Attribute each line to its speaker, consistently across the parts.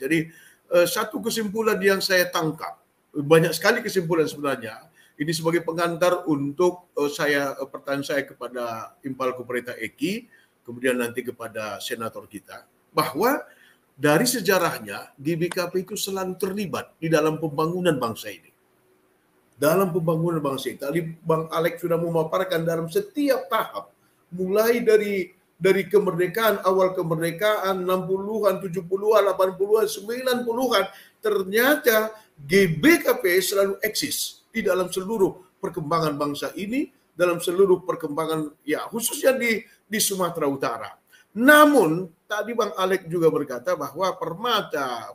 Speaker 1: Jadi satu kesimpulan yang saya tangkap, banyak sekali kesimpulan sebenarnya. Ini sebagai pengantar untuk pertanyaan saya kepada Impal Kuperita Eki, kemudian nanti kepada senator kita, bahwa dari sejarahnya GBKP itu selalu terlibat di dalam pembangunan bangsa ini. Dalam pembangunan bangsa ini. Tadi Bang Alex sudah memaparkan dalam setiap tahap, mulai dari kemerdekaan, awal kemerdekaan, 60-an, 70-an, 80-an, 90-an, ternyata GBKP selalu eksis di dalam seluruh perkembangan bangsa ini, dalam seluruh perkembangan, ya khususnya di Sumatera Utara. Namun, tadi Bang Alex juga berkata bahwa Permata,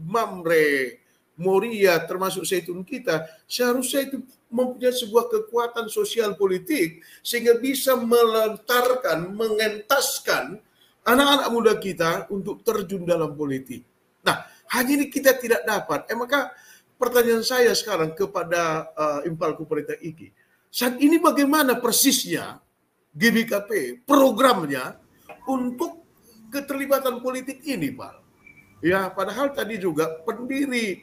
Speaker 1: Mamre, Moria, termasuk Zaitun kita, seharusnya itu mempunyai sebuah kekuatan sosial politik sehingga bisa melentarkan, mengentaskan anak-anak muda kita untuk terjun dalam politik. Nah, hanya ini kita tidak dapat. Maka pertanyaan saya sekarang kepada Impal Kuperita Eki, saat ini bagaimana persisnya GBKP programnya untuk keterlibatan politik ini, Pak? Ya, padahal tadi juga pendiri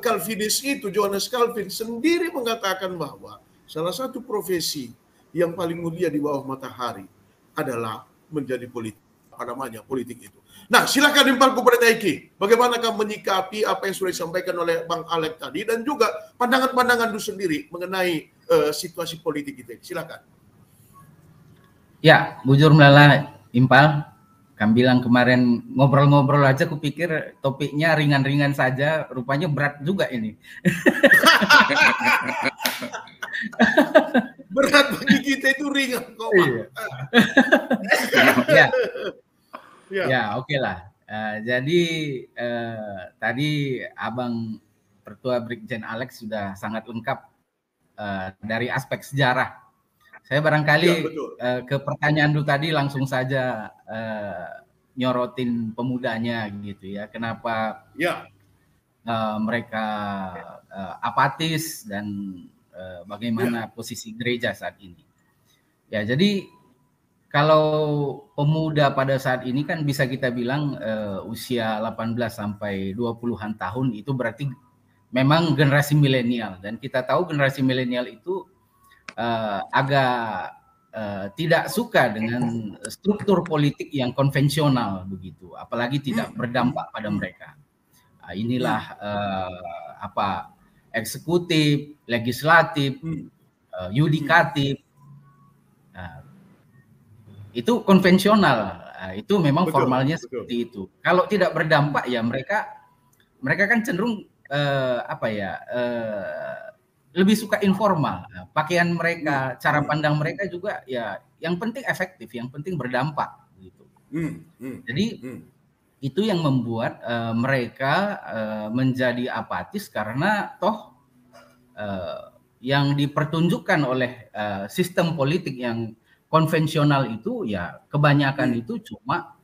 Speaker 1: Calvinis itu, Johannes Calvin sendiri mengatakan bahwa salah satu profesi yang paling mulia di bawah matahari adalah menjadi politik itu. Nah, silakan Impal Kuperita Eki, bagaimanakah menyikapi apa yang sudah disampaikan oleh Bang Alex tadi dan juga pandangan-pandangan itu sendiri mengenai situasi politik itu. Silakan.
Speaker 2: Ya, bujur melala Impal. Kami bilang kemarin ngobrol-ngobrol aja, kupikir topiknya ringan-ringan saja, rupanya berat juga ini.
Speaker 1: Berat bagi kita itu ringan kok.
Speaker 2: Ya, oke lah. Jadi tadi Abang Pertua Brigjen Alex sudah sangat lengkap dari aspek sejarah. Saya barangkali ke pertanyaan dulu tadi langsung saja nyorotin pemudanya gitu ya. Kenapa mereka apatis dan bagaimana posisi gereja saat ini. Ya, jadi kalau pemuda pada saat ini kan bisa kita bilang usia 18 sampai 20-an tahun itu berarti memang generasi milenial, dan kita tahu generasi milenial itu agak tidak suka dengan struktur politik yang konvensional begitu, apalagi tidak berdampak pada mereka. Inilah eksekutif, legislatif, yudikatif, itu konvensional, itu memang formalnya seperti itu. Kalau tidak berdampak ya mereka kan cenderung lebih suka informal. Pakaian mereka, cara pandang mereka juga ya yang penting efektif, yang penting berdampak gitu. Jadi itu yang membuat mereka menjadi apatis karena toh yang dipertunjukkan oleh sistem politik yang konvensional itu ya kebanyakan itu cuma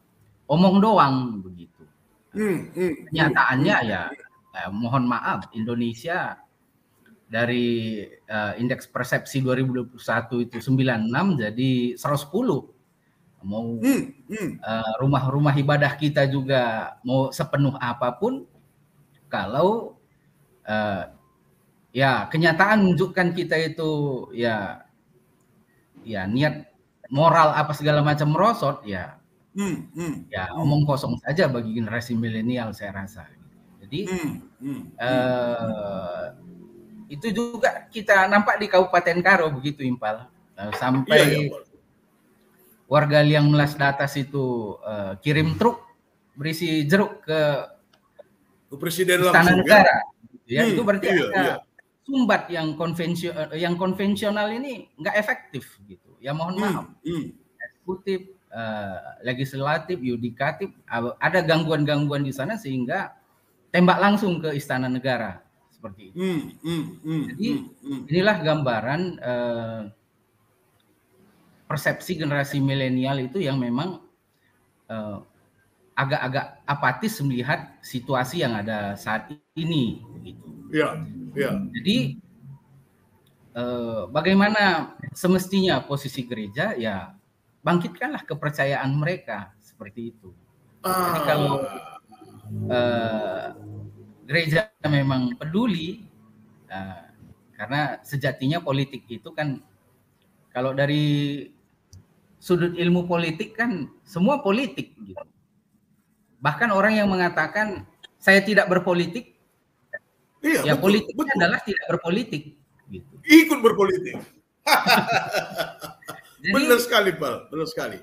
Speaker 2: omong doang begitu. Kenyataannya ya mohon maaf, Indonesia dari indeks persepsi 2021 itu 96 jadi 110. Mau rumah-rumah ibadah kita juga mau sepenuh apapun, kalau ya kenyataan menunjukkan kita itu ya niat moral apa segala macam merosot ya omong kosong saja bagi generasi milenial saya rasa. Jadi itu juga kita nampak di Kabupaten Karo begitu Impal, sampai warga Liang Melas Datas itu kirim truk berisi jeruk ke
Speaker 1: Presiden
Speaker 2: Istana
Speaker 1: langsung,
Speaker 2: Negara ya. Itu berarti ada sumbat yang konvensional ini nggak efektif gitu ya, mohon maaf. Eksekutif, legislatif, yudikatif, ada gangguan-gangguan di sana sehingga tembak langsung ke Istana Negara seperti itu. Jadi inilah gambaran persepsi generasi milenial itu yang memang agak-agak apatis melihat situasi yang ada saat ini begitu. Jadi bagaimana semestinya posisi gereja ya, bangkitkanlah kepercayaan mereka seperti itu. Jadi kalau gereja memang peduli, karena sejatinya politik itu kan, kalau dari sudut ilmu politik kan semua politik gitu. Bahkan orang yang mengatakan saya tidak berpolitik, ya betul, politiknya adalah tidak berpolitik gitu.
Speaker 1: Ikut berpolitik. Jadi, benar sekali, Pak, benar sekali.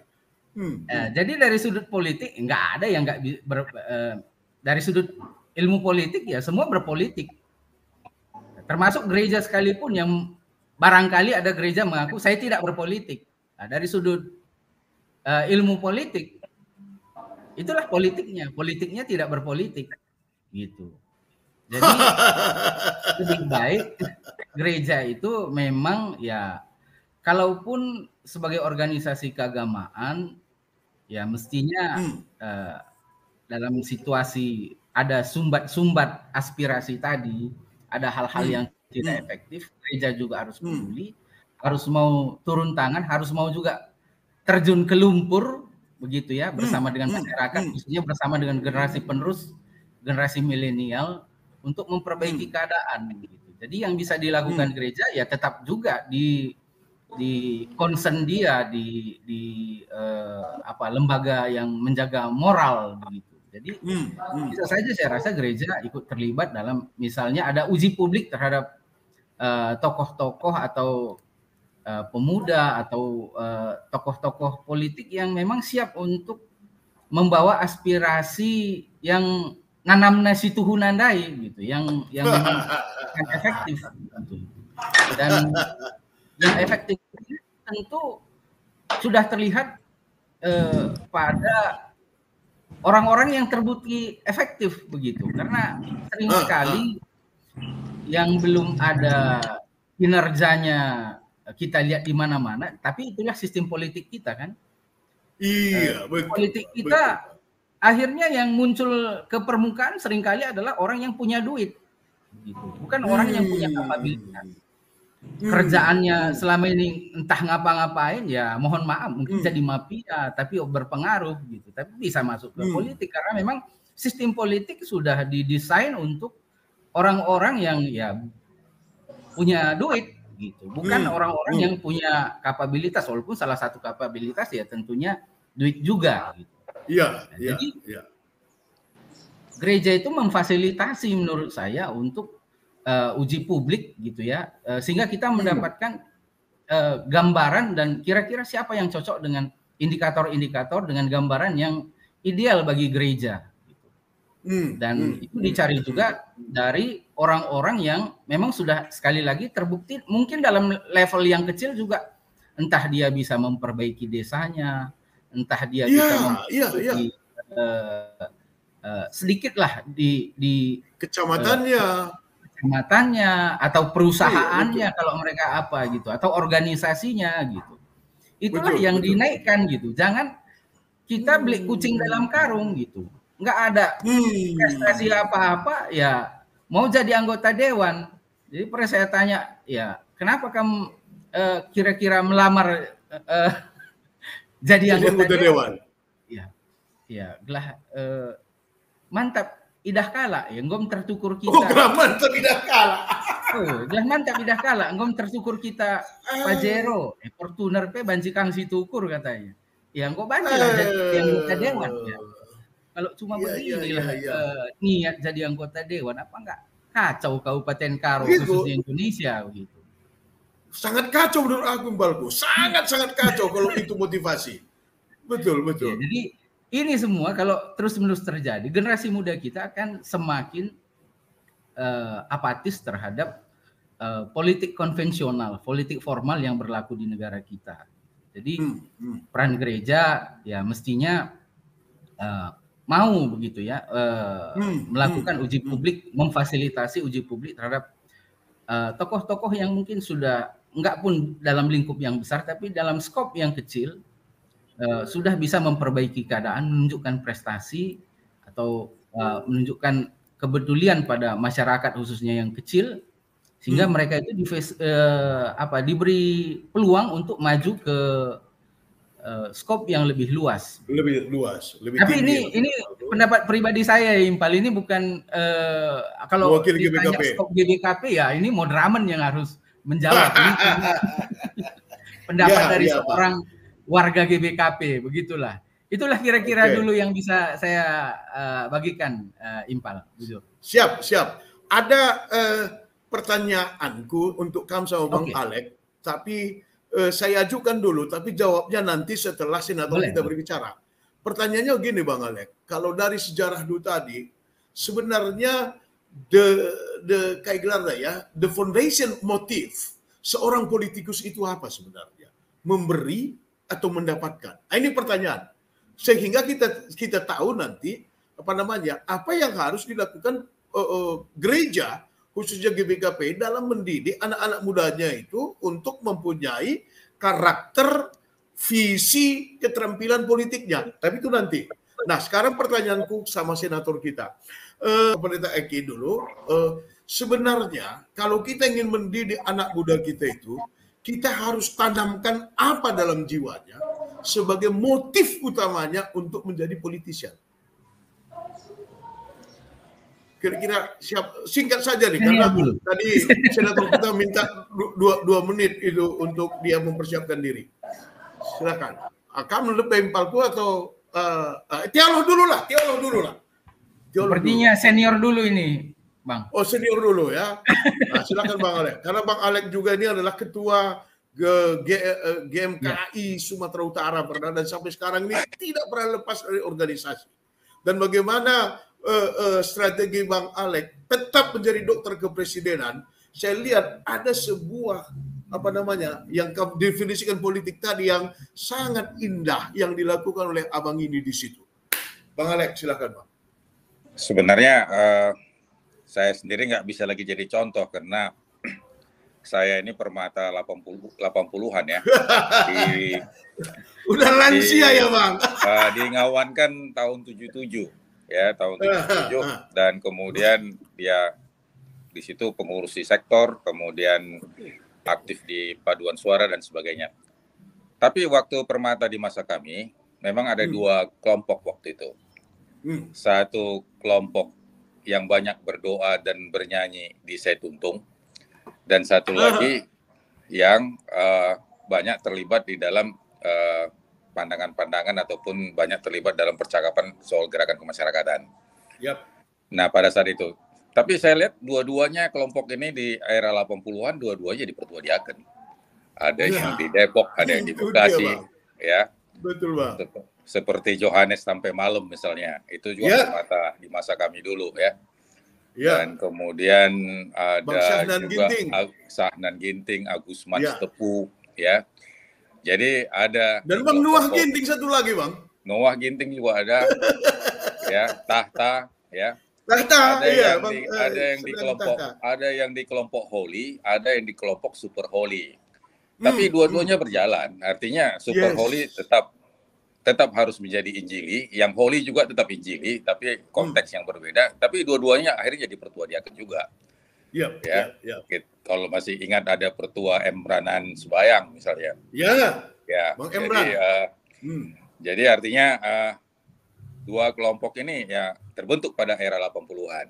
Speaker 2: Jadi dari sudut politik nggak ada yang nggak dari sudut ilmu politik ya semua berpolitik, termasuk gereja sekalipun yang barangkali ada gereja mengaku saya tidak berpolitik. Nah, dari sudut ilmu politik itulah politiknya tidak berpolitik gitu. Jadi lebih baik gereja itu memang ya, kalaupun sebagai organisasi keagamaan ya mestinya dalam situasi ada sumbat aspirasi tadi, ada hal-hal yang tidak efektif, gereja juga harus peduli, harus mau turun tangan, harus mau juga terjun ke lumpur begitu ya, bersama dengan masyarakat, khususnya bersama dengan generasi penerus, generasi milenial untuk memperbaiki keadaan gitu. Jadi yang bisa dilakukan gereja ya tetap juga di concern dia di lembaga yang menjaga moral begitu. Jadi bisa saja saya rasa gereja ikut terlibat dalam misalnya ada uji publik terhadap tokoh-tokoh atau pemuda atau tokoh-tokoh politik yang memang siap untuk membawa aspirasi yang nanam nasi tuhunandai gitu, yang memang efektif gitu. Dan yang efektif tentu sudah terlihat pada orang-orang yang terbukti efektif begitu, karena sering sekali yang belum ada kinerjanya kita lihat di mana-mana, tapi itulah sistem politik kita kan.
Speaker 1: Iya, betul.
Speaker 2: Politik kita betul. Akhirnya yang muncul ke permukaan seringkali adalah orang yang punya duit, gitu. Bukan orang yang punya kapabilitas. Kerjaannya selama ini entah ngapa-ngapain ya, mohon maaf mungkin jadi mafia tapi berpengaruh gitu, tapi bisa masuk ke politik karena memang sistem politik sudah didesain untuk orang-orang yang ya punya duit gitu, bukan orang-orang yang punya kapabilitas, walaupun salah satu kapabilitas ya tentunya duit juga gitu.
Speaker 1: Iya,
Speaker 2: jadi gereja itu memfasilitasi menurut saya untuk uji publik gitu ya, sehingga kita mendapatkan gambaran dan kira-kira siapa yang cocok dengan indikator-indikator dengan gambaran yang ideal bagi gereja gitu. Dan itu dicari juga dari orang-orang yang memang sudah sekali lagi terbukti mungkin dalam level yang kecil juga, entah dia bisa memperbaiki desanya, entah dia bisa memperbaiki sedikitlah di kecamatannya atau perusahaannya kalau mereka apa gitu, atau organisasinya gitu. Itulah yang dinaikkan gitu. Jangan kita beli kucing dalam karung gitu. Nggak ada prestasi apa-apa ya mau jadi anggota dewan. Jadi pernah saya tanya ya, kenapa kamu kira-kira melamar jadi anggota dewan? Ya gelah mantap idah kala ya, ngom tertukur kita.
Speaker 1: Mantap idah kala.
Speaker 2: Gelah mantap idah kala, ngom tertukur kita Pajero, Fortuner pe banci kang si tukur katanya. Ya ngom banci lah jadi anggota dewan ya. Kalau cuma beginilah niat jadi anggota dewan, apa enggak kacau Kabupaten Karo khususnya Indonesia begitu.
Speaker 1: Sangat kacau menurut aku, Balku. Sangat kacau kalau itu motivasi. Betul.
Speaker 2: Ya, jadi ini semua kalau terus-menerus terjadi, generasi muda kita akan semakin apatis terhadap politik konvensional, politik formal yang berlaku di negara kita. Jadi peran gereja ya mestinya mau begitu ya, melakukan uji publik, memfasilitasi uji publik terhadap tokoh-tokoh yang mungkin sudah enggak pun dalam lingkup yang besar, tapi dalam skop yang kecil sudah bisa memperbaiki keadaan, menunjukkan prestasi atau menunjukkan kepedulian pada masyarakat khususnya yang kecil, sehingga mereka itu diberi peluang untuk maju ke skop yang lebih luas.
Speaker 1: Lebih luas, lebih
Speaker 2: Tapi
Speaker 1: tinggi.
Speaker 2: ini pendapat pribadi saya, Impal, ini bukan kalau ditanya skop GBKP ya ini Modraman yang harus menjawab. Ini pendapat dari seorang warga GBKP, begitulah. Itulah kira-kira dulu yang bisa saya bagikan, Impal.
Speaker 1: Siap. Ada pertanyaanku untuk kamu sama Bang Alex, tapi saya ajukan dulu, tapi jawabnya nanti setelah senator kita berbicara. Pertanyaannya gini Bang Alex, kalau dari sejarah dulu tadi, sebenarnya the foundation motive seorang politikus itu apa sebenarnya? Memberi atau mendapatkan? Ini pertanyaan. Sehingga kita tahu nanti apa yang harus dilakukan gereja khususnya GBKP dalam mendidik anak-anak mudanya itu untuk mempunyai karakter, visi, keterampilan politiknya. Tapi itu nanti. Nah, sekarang pertanyaanku sama senator kita. Pendeta Eki dulu, sebenarnya kalau kita ingin mendidik anak muda kita itu, kita harus tanamkan apa dalam jiwanya sebagai motif utamanya untuk menjadi politician. Kira-kira singkat saja nih, karena tadi senator kita minta 2 menit itu untuk dia mempersiapkan diri. Silakan. Kamu lebih impalku atau teolog dulu lah.
Speaker 2: Sepertinya senior dulu ini, Bang.
Speaker 1: Oh, senior dulu ya. Nah, silakan Bang Alex. Karena Bang Alex juga ini adalah ketua GMKI Sumatera Utara dan sampai sekarang ini tidak pernah lepas dari organisasi. Dan bagaimana strategi Bang Alex tetap menjadi dokter kepresidenan, saya lihat ada sebuah yang definisikan politik tadi yang sangat indah yang dilakukan oleh abang ini di situ. Bang Alex, silakan Bang.
Speaker 3: Sebenarnya saya sendiri nggak bisa lagi jadi contoh karena saya ini permata 80-an ya.
Speaker 1: Udah lansia ya Bang.
Speaker 3: Ngawankan tahun 77 ya, tahun 77 dan kemudian dia di situ pengurus di sektor, kemudian aktif di paduan suara dan sebagainya. Tapi waktu permata di masa kami memang ada 2 kelompok waktu itu. Satu kelompok yang banyak berdoa dan bernyanyi di Setuntung, dan satu lagi yang banyak terlibat di dalam pandangan-pandangan ataupun banyak terlibat dalam percakapan soal gerakan kemasyarakatan. Nah, pada saat itu. Tapi saya lihat dua-duanya kelompok ini di era 80-an, dua-duanya dipertuadiakan. Ada yang di Depok, ada yang di Bekasi. Ya.
Speaker 1: Betul, Bang.
Speaker 3: Seperti Johannes sampai malam misalnya. Itu juga di masa kami dulu ya. Dan kemudian ada juga Sahnan Ginting, Agus Mans Tepu, ya. Jadi ada.
Speaker 1: Dan Bang Noah Ginting satu lagi, Bang.
Speaker 3: Noah Ginting juga ada, ya. Tahta, ya.
Speaker 1: Tahta,
Speaker 3: ada yang di kelompok Holy, ada yang di kelompok Super Holy. Tapi dua-duanya berjalan. Artinya Super Holy tetap harus menjadi injili, yang holy juga tetap injili, tapi konteks yang berbeda. Tapi dua-duanya akhirnya jadi pertuadiakan juga. Kalau masih ingat ada pertua Emranan Sebayang misalnya.
Speaker 1: Bang Emran.
Speaker 3: Jadi artinya 2 kelompok ini ya terbentuk pada era 80-an.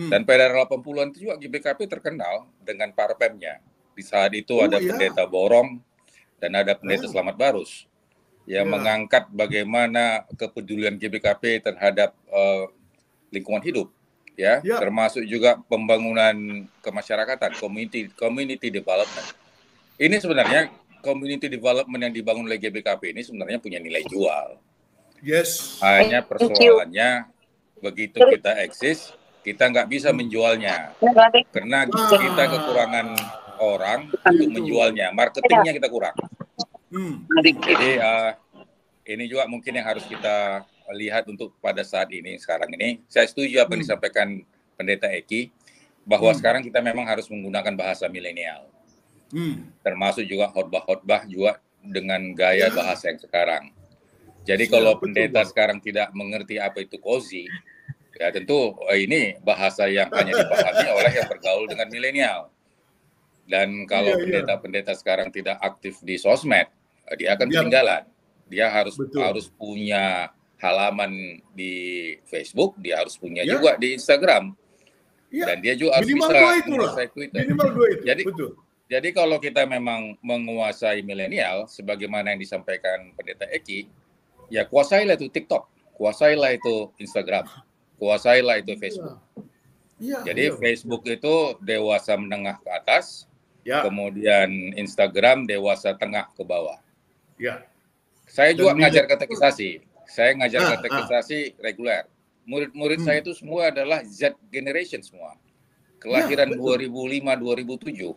Speaker 3: Dan pada era 80-an itu juga GBKP terkenal dengan parpemnya. Di saat itu ada pendeta Borong dan ada pendeta Selamat Barus yang mengangkat bagaimana kepedulian GBKP terhadap lingkungan hidup, ya, termasuk juga pembangunan kemasyarakatan, community development. Ini sebenarnya community development yang dibangun oleh GBKP ini sebenarnya punya nilai jual. Hanya persoalannya begitu kita eksis, kita nggak bisa menjualnya karena kita kekurangan orang untuk menjualnya, marketingnya kita kurang. Jadi ini juga mungkin yang harus kita lihat untuk pada saat ini, sekarang ini. Saya setuju apa yang disampaikan Pendeta Eki, bahwa sekarang kita memang harus menggunakan bahasa milenial. Termasuk juga khotbah-khotbah juga dengan gaya bahasa yang sekarang. Jadi kalau pendeta sekarang tidak mengerti apa itu kozi, ya tentu ini bahasa yang hanya dipahami oleh yang bergaul dengan milenial. Dan kalau pendeta-pendeta sekarang tidak aktif di sosmed, dia akan ketinggalan. Dia harus punya halaman di Facebook, dia harus punya juga di Instagram. Dan dia juga harus bisa menguasai Twitter.
Speaker 1: Minimal 2 itu.
Speaker 3: Jadi kalau kita memang menguasai milenial, sebagaimana yang disampaikan Pendeta Eki, ya kuasailah itu TikTok, kuasailah itu Instagram, kuasailah itu Facebook. Jadi Facebook itu dewasa menengah ke atas, kemudian Instagram dewasa tengah ke bawah. Saya juga ngajar katekisasi. Saya ngajar katekisasi reguler. Murid-murid saya itu semua adalah Z generation semua. Kelahiran 2005-2007.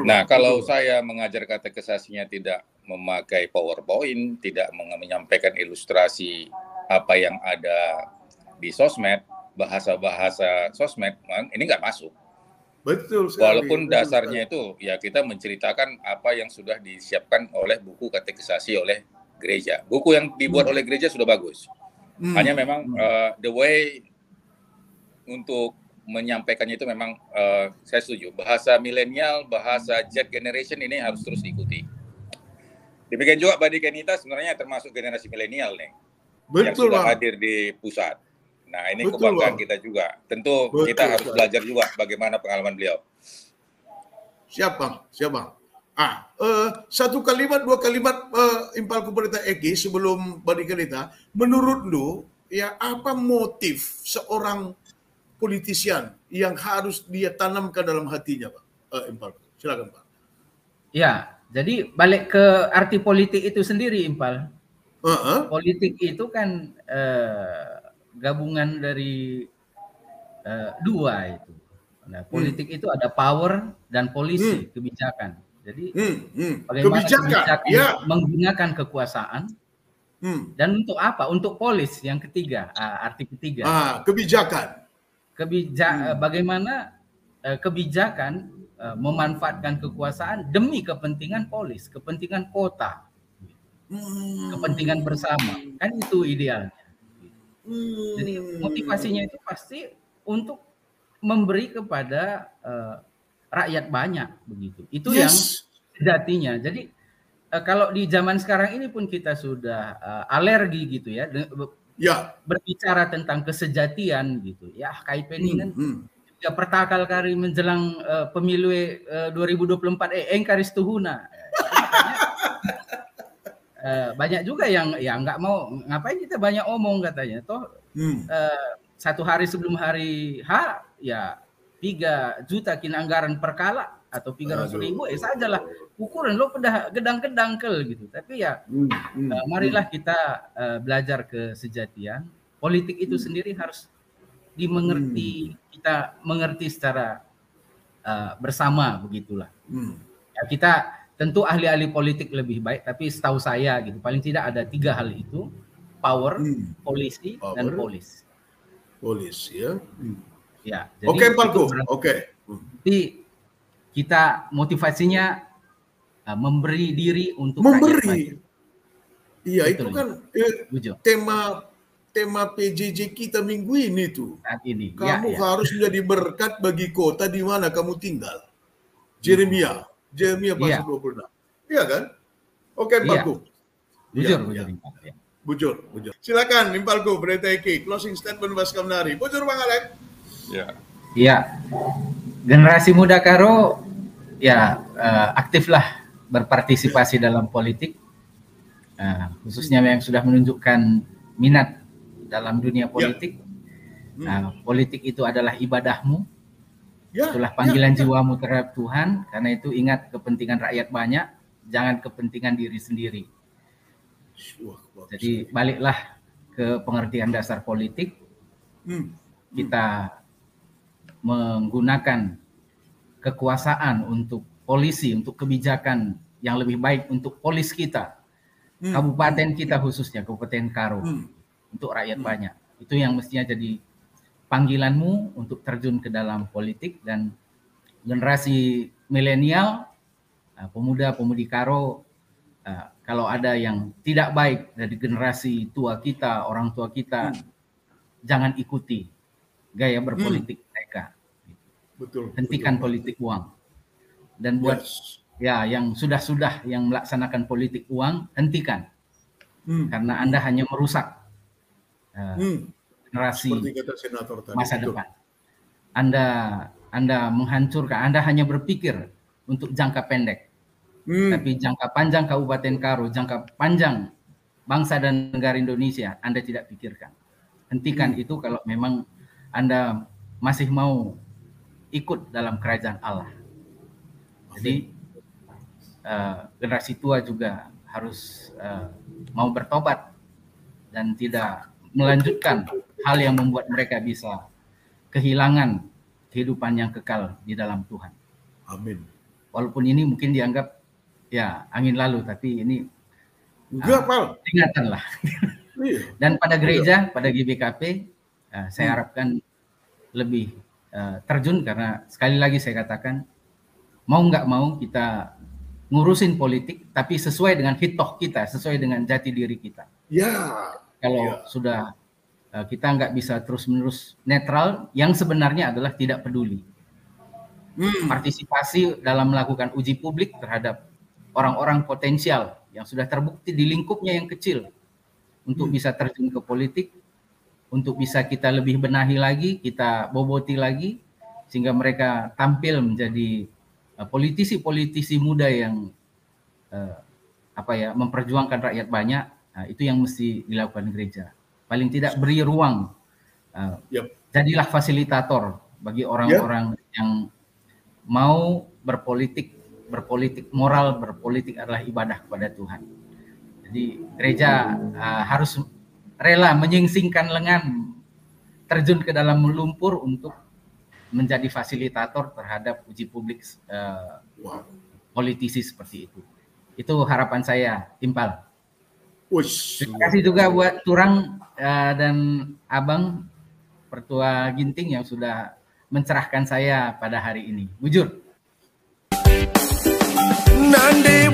Speaker 3: Nah, kalau saya mengajar katekisasinya tidak memakai PowerPoint, tidak menyampaikan ilustrasi apa yang ada di sosmed, bahasa-bahasa sosmed, ini nggak masuk.
Speaker 1: Betul sekali.
Speaker 3: Walaupun dasarnya itu ya kita menceritakan apa yang sudah disiapkan oleh buku katekisasi oleh gereja. Buku yang dibuat oleh gereja sudah bagus. Hanya memang the way untuk menyampaikannya itu memang saya setuju. Bahasa milenial, bahasa Z generation ini harus terus diikuti. Demikian juga Badi Kenita sebenarnya termasuk generasi milenial nih. Yang sudah hadir di pusat. Nah, ini kebanggaan kita juga. Tentu kita harus belajar juga bagaimana pengalaman beliau.
Speaker 1: Siap Bang. Satu kalimat, 2 kalimat Impal Pendeta Eki sebelum Badi Kenita. Menurut lu, ya apa motif seorang politisian yang harus dia tanamkan dalam hatinya, Pak? Impal, silakan Pak.
Speaker 2: Ya, jadi balik ke arti politik itu sendiri, Impal. Politik itu kan gabungan dari dua itu. Nah, politik itu ada power dan polisi, kebijakan. Jadi bagaimana kebijakan menggunakan kekuasaan dan untuk apa? Untuk polis yang ketiga, arti ketiga.
Speaker 1: Kebijakan.
Speaker 2: Bagaimana kebijakan memanfaatkan kekuasaan demi kepentingan polis, kepentingan kota, kepentingan bersama, kan itu idealnya. Jadi motivasinya itu pasti untuk memberi kepada rakyat banyak begitu. Itu yang sejatinya. Jadi kalau di zaman sekarang ini pun kita sudah alergi gitu ya. Berbicara tentang kesejatian gitu ya, KIP ini kan ya pertakal kali menjelang pemilu 2024 engkaris tuhuna. Banyak juga yang ya nggak mau, ngapain kita banyak omong katanya toh. 1 hari sebelum hari H ya 3 juta kin anggaran perkala atau 300.000 sajalah ukuran lo pada gedang-gedang gitu. Tapi ya marilah kita belajar kesejatian. Politik itu sendiri harus dimengerti, kita mengerti secara bersama begitulah. Ya, kita tentu ahli-ahli politik lebih baik, tapi setahu saya gitu paling tidak ada 3 hal itu: power, polisi, dan polis.
Speaker 1: Polis ya.
Speaker 2: Ya.
Speaker 1: Oke, Palku. Oke.
Speaker 2: Jadi kita motivasinya memberi diri untuk
Speaker 1: memberi. Iya,
Speaker 2: betul,
Speaker 1: itu kan tema PJJ kita minggu ini tuh.
Speaker 2: Saat ini.
Speaker 1: Kamu harus menjadi berkat bagi kota di mana kamu tinggal. Jeremia pasal 26. Iya kan? Oke, Palku. Bujur. Silakan Impalku, Pendeta Eki, closing statement Bas Kamnari. Bujur Bang Alek.
Speaker 2: Ya. Generasi muda Karo ya aktiflah berpartisipasi dalam politik. Khususnya yang sudah menunjukkan minat dalam dunia politik. Politik itu adalah ibadahmu. Itulah panggilan jiwamu terhadap Tuhan. Karena itu ingat kepentingan rakyat banyak, jangan kepentingan diri sendiri. Jadi baliklah ke pengertian dasar politik. Kita menggunakan kekuasaan untuk polisi, untuk kebijakan yang lebih baik untuk polis kita, kabupaten kita khususnya, Kabupaten Karo, untuk rakyat banyak. Itu yang mestinya jadi panggilanmu untuk terjun ke dalam politik. Dan generasi milenial, pemuda-pemudi Karo, kalau ada yang tidak baik dari generasi tua kita, orang tua kita, jangan ikuti gaya berpolitik mereka. Hentikan politik uang. Dan buat yang sudah yang melaksanakan politik uang, hentikan. karena Anda hanya merusak generasi masa depan. Anda menghancurkan, Anda hanya berpikir untuk jangka pendek. Tapi jangka panjang Kabupaten Karo, jangka panjang bangsa dan negara Indonesia, Anda tidak pikirkan. Hentikan itu kalau memang Anda masih mau ikut dalam kerajaan Allah. Jadi generasi tua juga harus mau bertobat dan tidak melanjutkan hal yang membuat mereka bisa kehilangan kehidupan yang kekal di dalam Tuhan.
Speaker 1: Amin.
Speaker 2: Walaupun ini mungkin dianggap ya angin lalu, tapi ini ingatan lah. Dan pada gereja, pada GBKP, saya harapkan lebih terjun, karena sekali lagi saya katakan, mau nggak mau kita ngurusin politik, tapi sesuai dengan hitoh kita, sesuai dengan jati diri kita. Kalau sudah kita nggak bisa terus-menerus netral, yang sebenarnya adalah tidak peduli. Partisipasi dalam melakukan uji publik terhadap orang-orang potensial yang sudah terbukti di lingkupnya yang kecil untuk bisa terjun ke politik, untuk bisa kita lebih benahi lagi, kita boboti lagi, sehingga mereka tampil menjadi politisi-politisi muda yang memperjuangkan rakyat banyak. Itu yang mesti dilakukan gereja. Paling tidak beri ruang, jadilah fasilitator bagi orang-orang yang mau berpolitik moral, berpolitik adalah ibadah kepada Tuhan. Jadi gereja harus rela menyingsingkan lengan, terjun ke dalam lumpur untuk menjadi fasilitator terhadap uji publik politisi seperti itu. Itu harapan saya, Impal. Terima kasih juga buat Turang dan Abang Pertua Ginting yang sudah mencerahkan saya pada hari ini. Bujur. Nandi